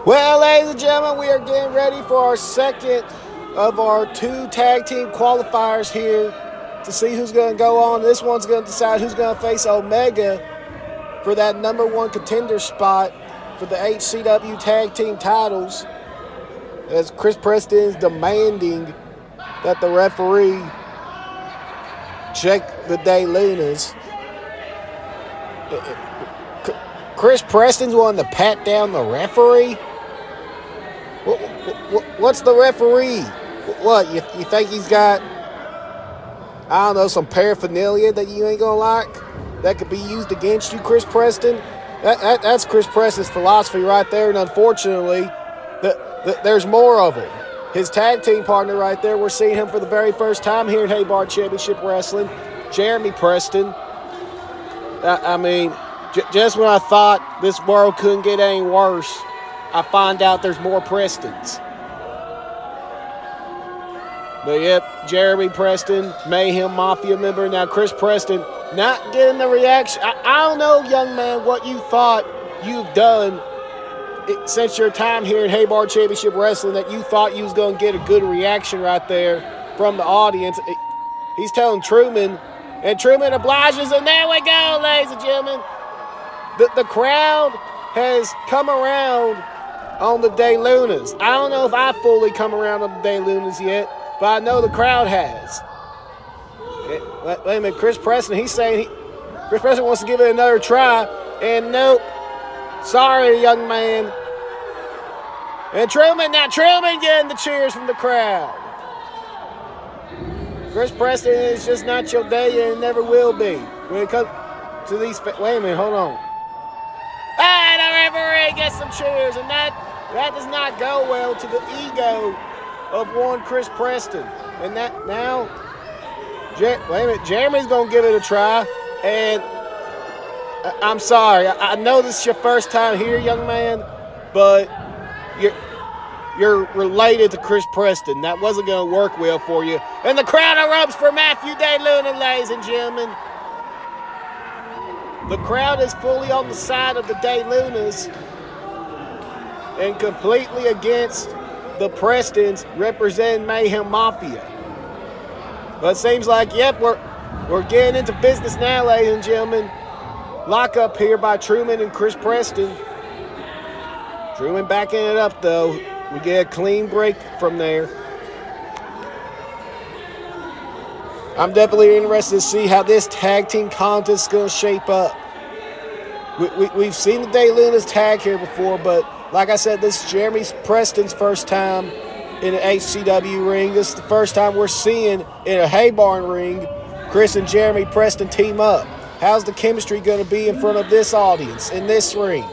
Well, ladies and gentlemen, we are getting ready for our second of our two tag team qualifiers here to see who's going to go on. This one's going to decide who's going to face Omega for that number one contender spot for the HCW tag team titles, as Chris Preston is demanding that the referee check the Day Lunas. Chris Preston's wanting to pat down the referee? What's the referee? What, you think he's got, I don't know, some paraphernalia that you ain't gonna like that could be used against you, Chris Preston? That's Chris Preston's philosophy right there, and unfortunately, there's more of it. His tag team partner right there, we're seeing him for the very first time here at Haybar Championship Wrestling, Jeremy Preston. I mean, just when I thought this world couldn't get any worse, I find out there's more Prestons. But yep, Jeremy Preston, Mayhem Mafia member. Now Chris Preston not getting the reaction. I don't know, young man, what you thought you've done since your time here at Haybar Championship Wrestling that you thought you was going to get a good reaction right there from the audience. He's telling Truman, and Truman obliges, and there we go, ladies and gentlemen. The crowd has come around on the Day Lunas. I don't know if I fully come around on the Day Lunas yet, but I know the crowd has. Wait a minute, Chris Preston, he's saying Chris Preston wants to give it another try, and nope. Sorry, young man. And Truman getting the cheers from the crowd. Chris Preston is just not your day and never will be. When it comes to these, wait a minute, hold on. Hey, the referee gets some cheers, and that does not go well to the ego of one Chris Preston. And that now, wait a minute, Jeremy's gonna give it a try, and I'm sorry, I know this is your first time here, young man, but you're related to Chris Preston. That wasn't gonna work well for you. And the crowd erupts for Matthew Day Luna, ladies and gentlemen. The crowd is fully on the side of the Day Lunas and completely against the Prestons representing Mayhem Mafia. But it seems like, yep, we're getting into business now, ladies and gentlemen. Lock up here by Truman and Chris Preston. Truman backing it up, though. We get a clean break from there. I'm definitely interested to see how this tag team contest is going to shape up. We've seen the Day Lunas tag here before, but like I said, this is Jeremy Preston's first time in an HCW ring. This is the first time we're seeing in a Haybarn ring Chris and Jeremy Preston team up. How's the chemistry going to be in front of this audience in this ring?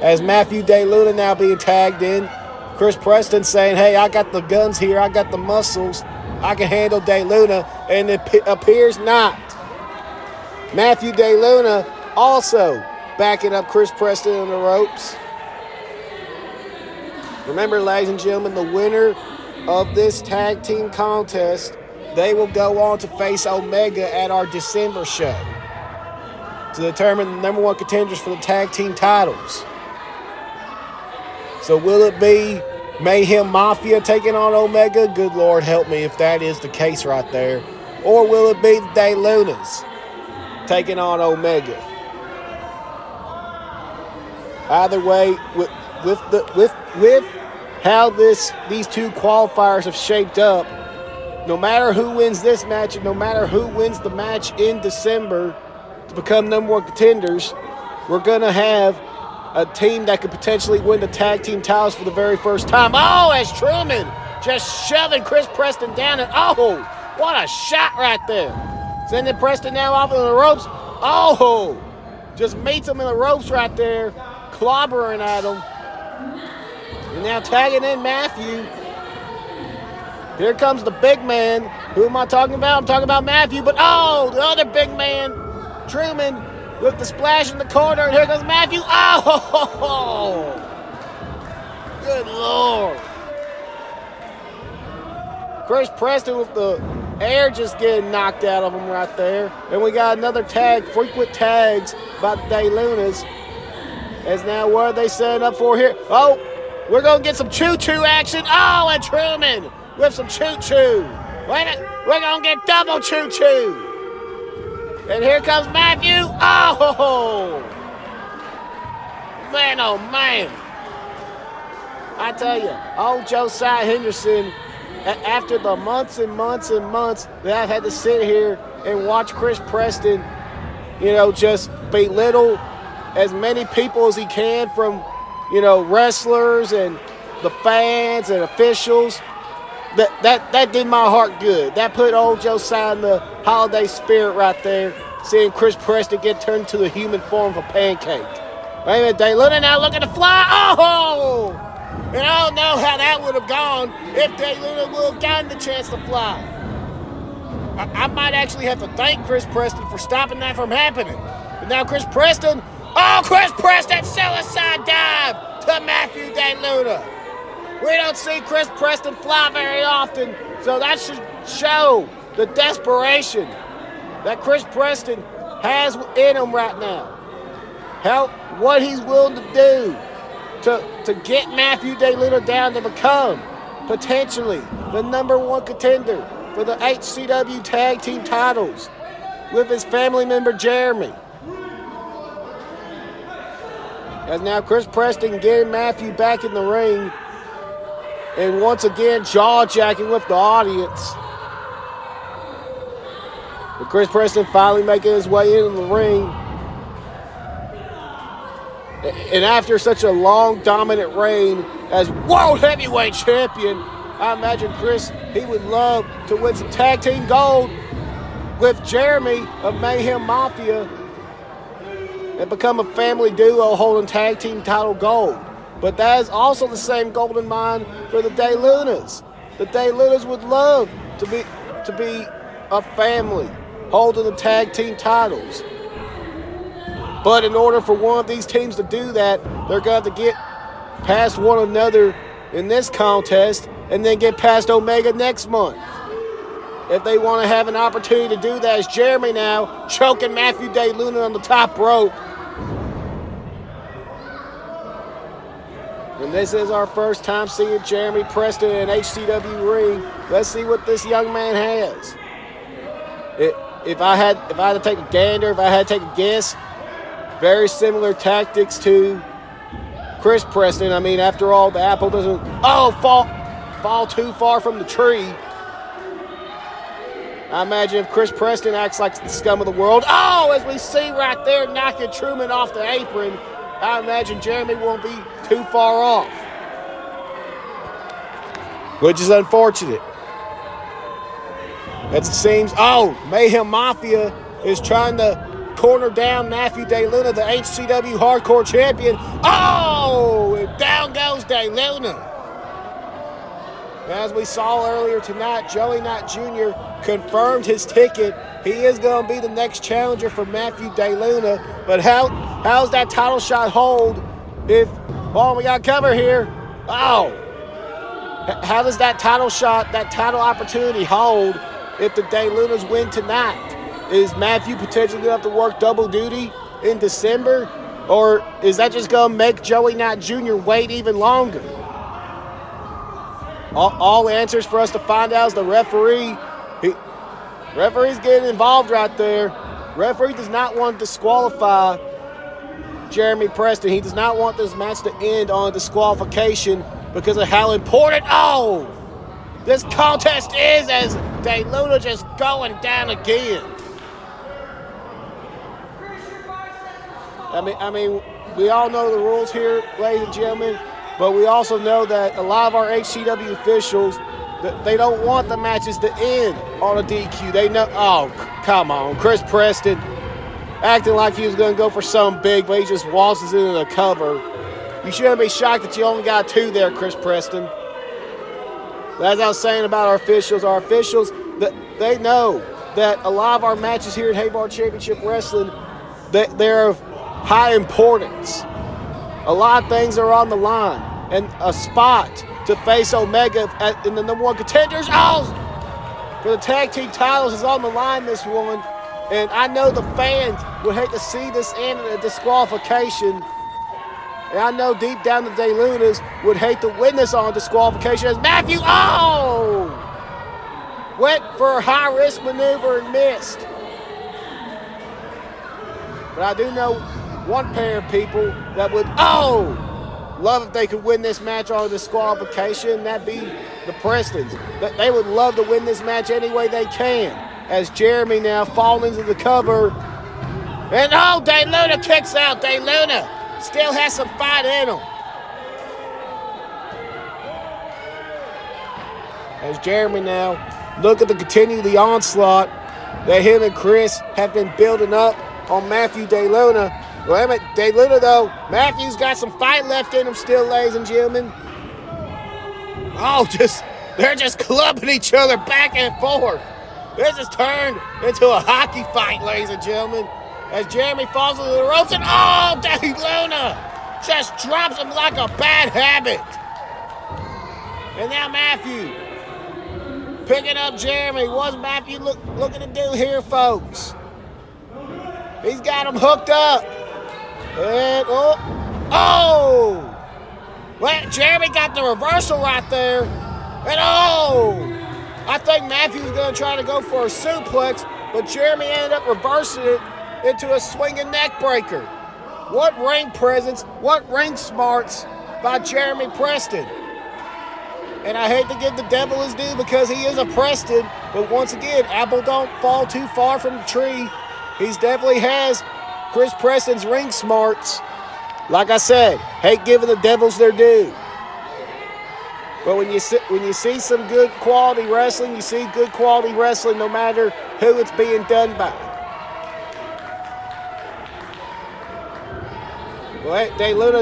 As Matthew Day Luna now being tagged in, Chris Preston saying, hey, I got the guns here, I got the muscles, I can handle Day Luna, and it appears not. Matthew Day Luna also backing up Chris Preston in the ropes. Remember, ladies and gentlemen, the winner of this tag team contest, they will go on to face Omega at our December show to determine the number one contenders for the tag team titles. So will it be Mayhem Mafia taking on Omega? Good Lord help me if that is the case right there. Or will it be the Day Lunas taking on Omega? Either way, with how these two qualifiers have shaped up, no matter who wins this match and no matter who wins the match in December to become number one contenders, we're going to have a team that could potentially win the tag team titles for the very first time. Oh, as Truman just shoving Chris Preston down, and oh, what a shot right there. Sending Preston now off in the ropes. Oh, just meets him in the ropes right there, clobbering at him. And now tagging in Matthew. Here comes the big man. Who am I talking about? I'm talking about Matthew, but oh, the other big man, Truman, with the splash in the corner, and here comes Matthew. Oh, good Lord. Chris Preston with the air just getting knocked out of him right there. And we got another tag, frequent tags by the Day Lunas. As now, what are they setting up for here? Oh, We're going to get some choo-choo action. Oh, and Truman with some choo-choo. Wait a minute. We're going to get double choo-choo. And here comes Matthew. Oh! Man, oh, man. I tell you, old Josiah Henderson, after the months and months and months that I've had to sit here and watch Chris Preston, just belittle as many people as he can from, wrestlers and the fans and officials, that did my heart good. That put old Josiah in the holiday spirit right there, seeing Chris Preston get turned into the human form of a pancake. Wait a minute, Day Luna now looking to fly. Oh! And I don't know how that would have gone if Day Luna would have gotten the chance to fly. I might actually have to thank Chris Preston for stopping that from happening. But now Chris Preston suicide dive to Matthew Day Luna. We don't see Chris Preston fly very often, so that should show the desperation that Chris Preston has in him right now. What he's willing to do to get Matthew Day Luna down to become potentially the #1 contender for the HCW tag team titles with his family member Jeremy. As now Chris Preston getting Matthew back in the ring and once again jaw-jacking with the audience. But Chris Preston finally making his way into the ring. And after such a long, dominant reign as World Heavyweight Champion, I imagine Chris, he would love to win some tag team gold with Jeremy of Mayhem Mafia and become a family duo holding tag team title gold. But that is also the same golden mine for the Day Lunas. The Day Lunas would love to be a family holding the tag team titles. But in order for one of these teams to do that, they're going to have to get past one another in this contest and then get past Omega next month. If they want to have an opportunity to do that, as Jeremy now choking Matthew Day Luna on the top rope. And this is our first time seeing Jeremy Preston in an HCW ring. Let's see what this young man has. If I had to take a gander, if I had to take a guess, very similar tactics to Chris Preston. I mean, after all, the apple doesn't fall too far from the tree. I imagine if Chris Preston acts like the scum of the world, as we see right there, knocking Truman off the apron, I imagine Jeremy won't be too far off, which is unfortunate. As it seems, Mayhem Mafia is trying to corner down Matthew Day Luna, the HCW Hardcore Champion. And down goes Day Luna. As we saw earlier tonight, Joey Knight Jr. confirmed his ticket. He is going to be the next challenger for Matthew Day Luna. But how's that title shot hold if, we got cover here. How does that title shot, that title opportunity hold if the Day Lunas win tonight? Is Matthew potentially going to have to work double duty in December? Or is that just going to make Joey Knight Jr. wait even longer? All answers for us to find out is the referee. Referee's getting involved right there. Referee does not want to disqualify Jeremy Preston. He does not want this match to end on a disqualification because of how important this contest is, as Day Luna just going down again. I mean, we all know the rules here, ladies and gentlemen, but we also know that a lot of our HCW officials, they don't want the matches to end on a DQ. They know, come on, Chris Preston acting like he was going to go for something big, but he just waltzes into the cover. You shouldn't be shocked that you only got 2 there, Chris Preston. But as I was saying about our officials, they know that a lot of our matches here at Haybar Championship Wrestling, they're of high importance. A lot of things are on the line, and a spot to face Omega in the #1 contenders for the tag team titles is on the line this one. And I know the fans would hate to see this end in a disqualification. And I know deep down the De Lunas would hate to witness on disqualification as Matthew, went for a high-risk maneuver and missed. But I do know one pair of people that would, love if they could win this match on disqualification. That'd be the Prestons. They would love to win this match any way they can. As Jeremy now falls into the cover. And De Luna kicks out. De Luna still has some fight in him. As Jeremy now looking to continue the onslaught that him and Chris have been building up on Matthew De Luna. Well, De Luna, though, Matthew's got some fight left in him still, ladies and gentlemen. They're just clubbing each other back and forth. This has turned into a hockey fight, ladies and gentlemen. As Jeremy falls into the ropes and De Luna just drops him like a bad habit. And now Matthew picking up Jeremy. What's Matthew looking to do here, folks? He's got him hooked up. And well, Jeremy got the reversal right there. And I think Matthew was going to try to go for a suplex, but Jeremy ended up reversing it into a swinging neck breaker. What ring presence, what ring smarts by Jeremy Preston. And I hate to give the devil his due because he is a Preston, but once again, apple don't fall too far from the tree. He definitely has Chris Preston's ring smarts. Like I said, hate giving the devils their due. But when you see some good quality wrestling, you see good quality wrestling no matter who it's being done by. Well, De Luna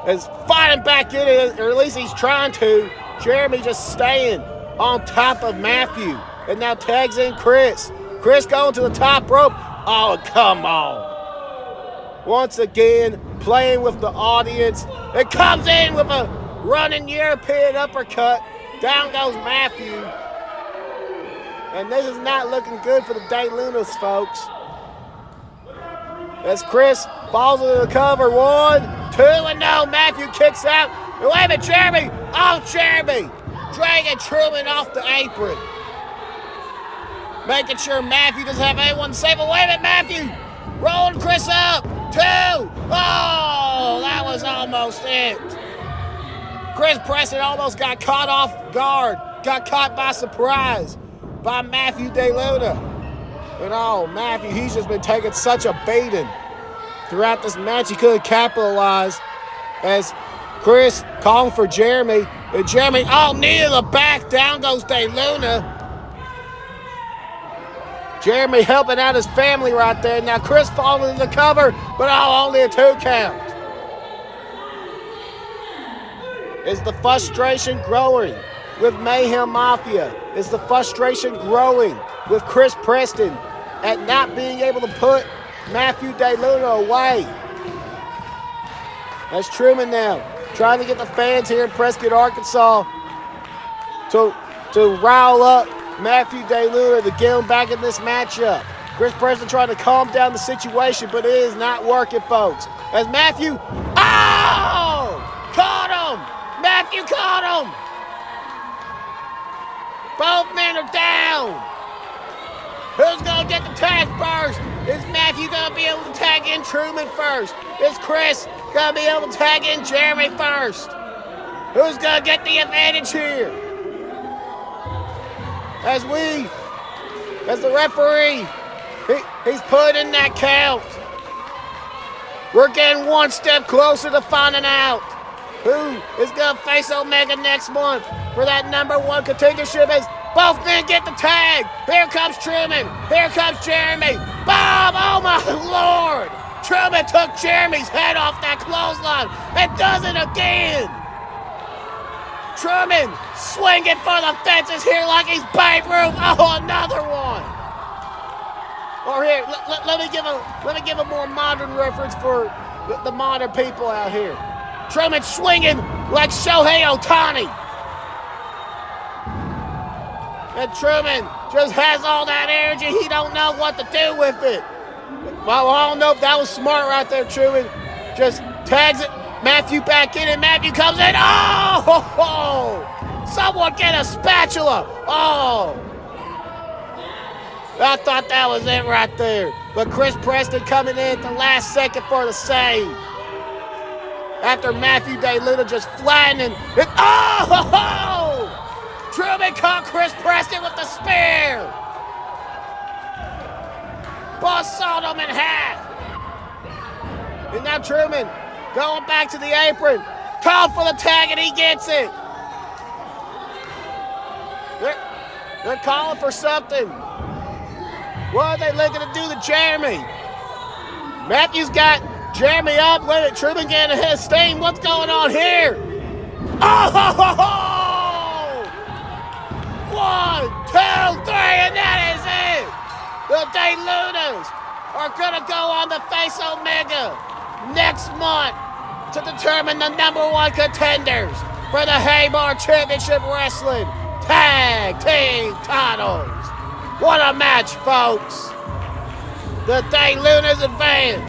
is fighting back in it, or at least he's trying to. Jeremy just staying on top of Matthew. And now tags in Chris. Chris going to the top rope. Oh, come on. Once again, playing with the audience. It comes in with a running European uppercut. Down goes Matthew. And this is not looking good for the De Lunas, folks. As Chris falls into the cover. 1, 2, and no. Matthew kicks out. Wait a minute, Jeremy. Jeremy. Dragging Truman off the apron. Making sure Matthew doesn't have anyone to save. Wait a minute, Matthew. Rolling Chris up. 2. That was almost it. Chris Preston almost got caught off guard. Got caught by surprise by Matthew De Luna. And Matthew, he's just been taking such a beating throughout this match. He couldn't capitalize as Chris calling for Jeremy. And Jeremy, knee to the back. Down goes De Luna. Jeremy helping out his family right there. Now Chris falling in the cover, but only a 2 count. Is the frustration growing with Mayhem Mafia? Is the frustration growing with Chris Preston at not being able to put Matthew De Luna away? That's Truman now, trying to get the fans here in Prescott, Arkansas to rile up Matthew De Luna to get him back in this matchup. Chris Preston trying to calm down the situation, but it is not working, folks. As Matthew, caught him! Matthew caught him! Both men are down. Who's going to get the tag first? Is Matthew going to be able to tag in Truman first? Is Chris going to be able to tag in Jeremy first? Who's going to get the advantage here? As the referee, he's putting in that count. We're getting one step closer to finding out who is going to face Omega next month for that #1 contendership. As both men get the tag. Here comes Truman. Here comes Jeremy. Bob, oh my Lord. Truman took Jeremy's head off that clothesline and does it again. Truman swinging for the fences here like he's Babe Ruth. Another one. Or here, let me give a more modern reference for the modern people out here. Truman swinging like Shohei Ohtani. And Truman just has all that energy. He don't know what to do with it. Well, I don't know if that was smart right there, Truman. Just tags it. Matthew back in, and Matthew comes in. Oh! Ho, ho. Someone get a spatula. Oh! I thought that was it right there. But Chris Preston coming in at the last second for the save. After Matthew Day Luna just flattening it. Oh! Ho, ho. Truman caught Chris Preston with the spear. Boss sawed him in half. And now Truman going back to the apron. Called for the tag and he gets it. They're calling for something. What are they looking to do to Jeremy? Matthews got Jeremy up. Wait a minute, Truman getting ahead of Sting. What's going on here? Oh! Ho, ho, ho. 1, 2, 3, and that is it. The Day Lunas are going to go on to face Omega next month to determine the #1 contenders for the Haymar Championship Wrestling Tag Team titles. What a match, folks. The Day Lunas advance.